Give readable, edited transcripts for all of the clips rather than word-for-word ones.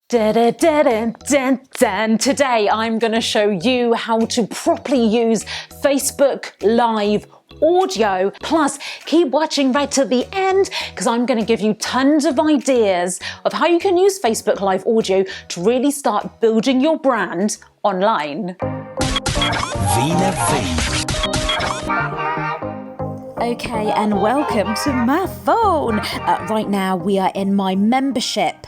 Today I'm going to show you how to properly use Facebook Live audio. Plus, keep watching right till the end because I'm going to give you tons of ideas of how you can use Facebook Live audio to really start building your brand online. Veena V. Okay, and welcome to my phone. Right now, we are in my membership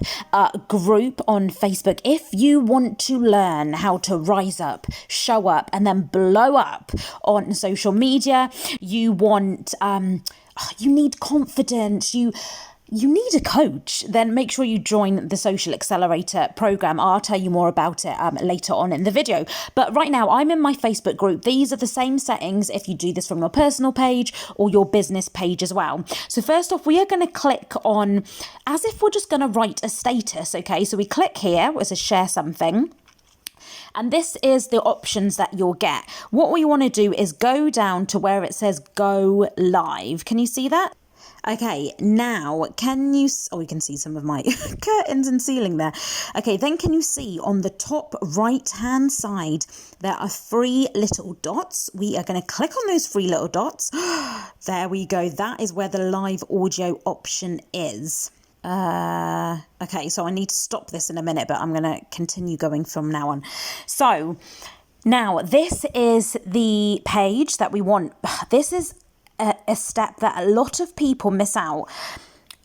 group on Facebook. If you want to learn how to rise up, show up, and then blow up on social media, you want, you need confidence, you need a coach, then make sure you join the Social Accelerator program. I'll tell you more about it later on in the video. But right now, I'm in my Facebook group. These are the same settings if you do this from your personal page or your business page as well. So first off, we are going to click on, as if we're just going to write a status, okay? So we click here, where it says share something. And this is the options that you'll get. What we want to do is go down to where it says go live. Can you see that? Okay, now can you, we can see some of my curtains and ceiling there. Okay, then can you see on the top right hand side, there are 3 little dots. We are going to click on those 3 little dots. There we go. That is where the live audio option is. Okay, so I need to stop this in a minute, but I'm going to continue going from now on. So now this is the page that we want. This is a step that a lot of people miss out.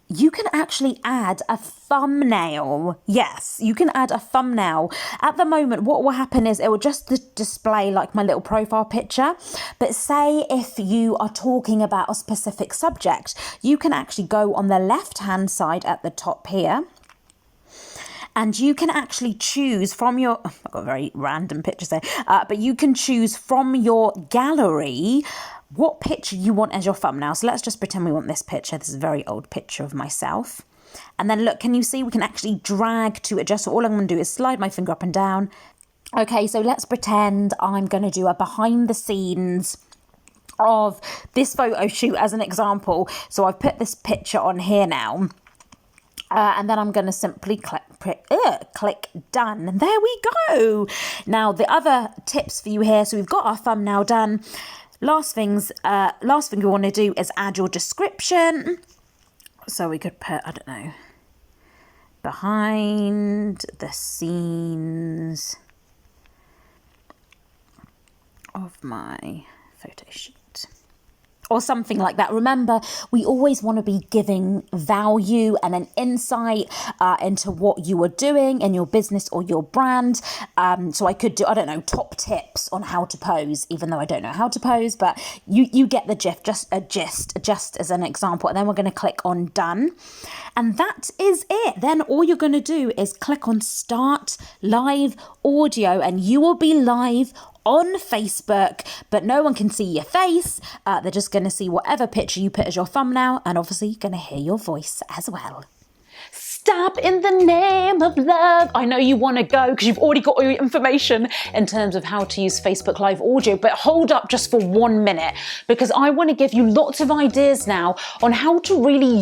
You can actually add a thumbnail. Yes, you can add a thumbnail. At the moment, what will happen is it will just display like my little profile picture. But say if you are talking about a specific subject, you can actually go on the left-hand side at the top here. And you can actually choose from your, I've got very random pictures there, but you can choose from your gallery what picture you want as your thumbnail. So let's just pretend we want this picture. This is a very old picture of myself. And then look, can you see we can actually drag to adjust. So all I'm going to do is slide my finger up and down. Okay, so let's pretend I'm going to do a behind the scenes of this photo shoot as an example. So I've put this picture on here now. And then I'm going to simply click done. And there we go. Now, the other tips for you here. So we've got our thumbnail done. Last thing we want to do is add your description. So we could put, I don't know, behind the scenes of my photo shoot. Or something like that. Remember, we always want to be giving value and an insight into what you are doing in your business or your brand. So I could do, I don't know, top tips on how to pose, even though I don't know how to pose, but you get the gist, just as an example. And then we're going to click on done. And that is it. Then all you're going to do is click on start live audio and you will be live on Facebook, but no one can see your face. They're just going to see whatever picture you put as your thumbnail, and obviously you're going to hear your voice as well. Stop in the name of love. I know you want to go because you've already got all your information in terms of how to use Facebook Live audio, but hold up just for 1 minute because I want to give you lots of ideas now on how to really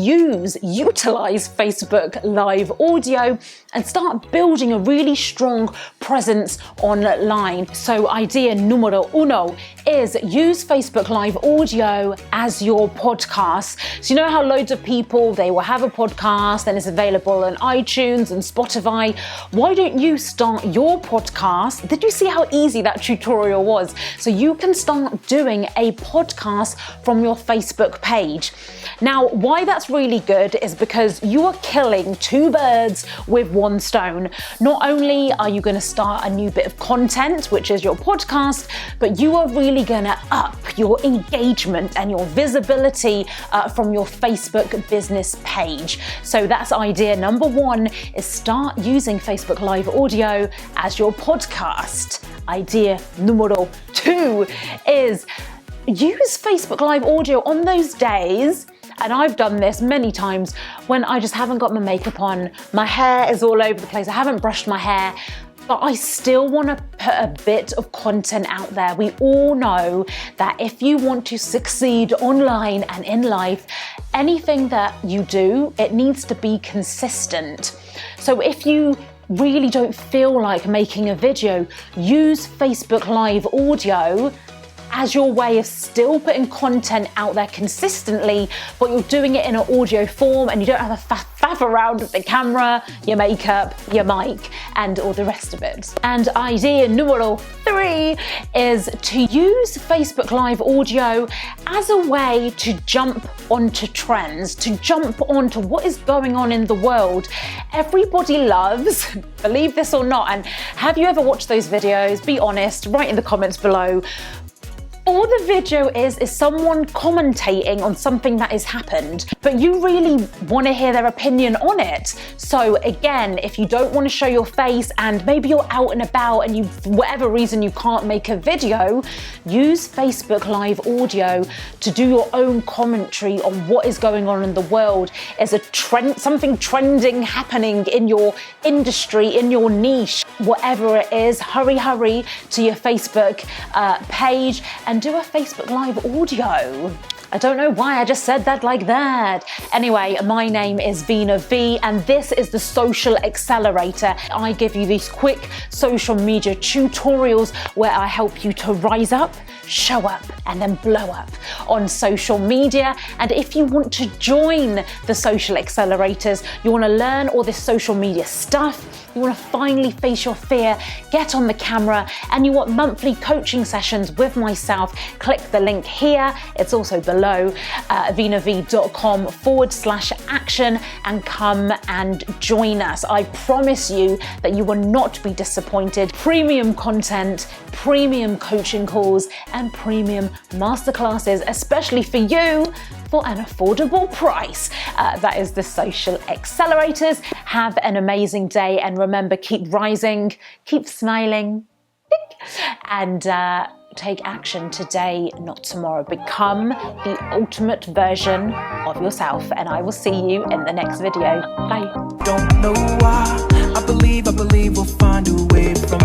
utilize Facebook Live audio and start building a really strong presence online. So idea numero uno is use Facebook Live audio as your podcast. So you know how loads of people, they will have a podcast and it's available on iTunes and Spotify. Why don't you start your podcast? Did you see how easy that tutorial was? So you can start doing a podcast from your Facebook page. Now, why that's really good is because you are killing 2 birds with 1 stone. Not only are you going to start a new bit of content, which is your podcast, but you are really going to up your engagement and your visibility from your Facebook business page. So that's idea number 1 is start using Facebook Live audio as your podcast. Idea numero 2 is use Facebook Live audio on those days, and I've done this many times, when I just haven't got my makeup on, my hair is all over the place, I haven't brushed my hair, but I still want to put a bit of content out there. We all know that if you want to succeed online and in life, anything that you do, it needs to be consistent. So if you really don't feel like making a video, use Facebook Live audio as your way of still putting content out there consistently, but you're doing it in an audio form and you don't have to faff around with the camera, your makeup, your mic, and all the rest of it. And idea numero 3 is to use Facebook Live audio as a way to jump onto trends, to jump onto what is going on in the world. Everybody loves, believe this or not, and have you ever watched those videos? Be honest, write in the comments below. All the video is someone commentating on something that has happened, but you really want to hear their opinion on it. So again, if you don't want to show your face and maybe you're out and about and for whatever reason you can't make a video, use Facebook Live audio to do your own commentary on what is going on in the world. Is a trend, something trending happening in your industry, in your niche, whatever it is, hurry to your Facebook page and do a Facebook Live audio. I don't know why I just said that like that. Anyway, my name is Veena V and this is the Social Accelerator. I give you these quick social media tutorials where I help you to rise up, show up, and then blow up on social media. And if you want to join the Social Accelerators, you want to learn all this social media stuff, you want to finally face your fear, get on the camera, and you want monthly coaching sessions with myself, click the link here. It's also below, veenav.com/action, and come and join us. I promise you that you will not be disappointed. Premium content, premium coaching calls, and premium masterclasses, especially for you, for an affordable price. That is the Social Accelerators. Have an amazing day, and remember, keep rising, keep smiling, and take action today, not tomorrow. Become the ultimate version of yourself, and I will see you in the next video. Bye. Don't know why. I believe we'll find a way from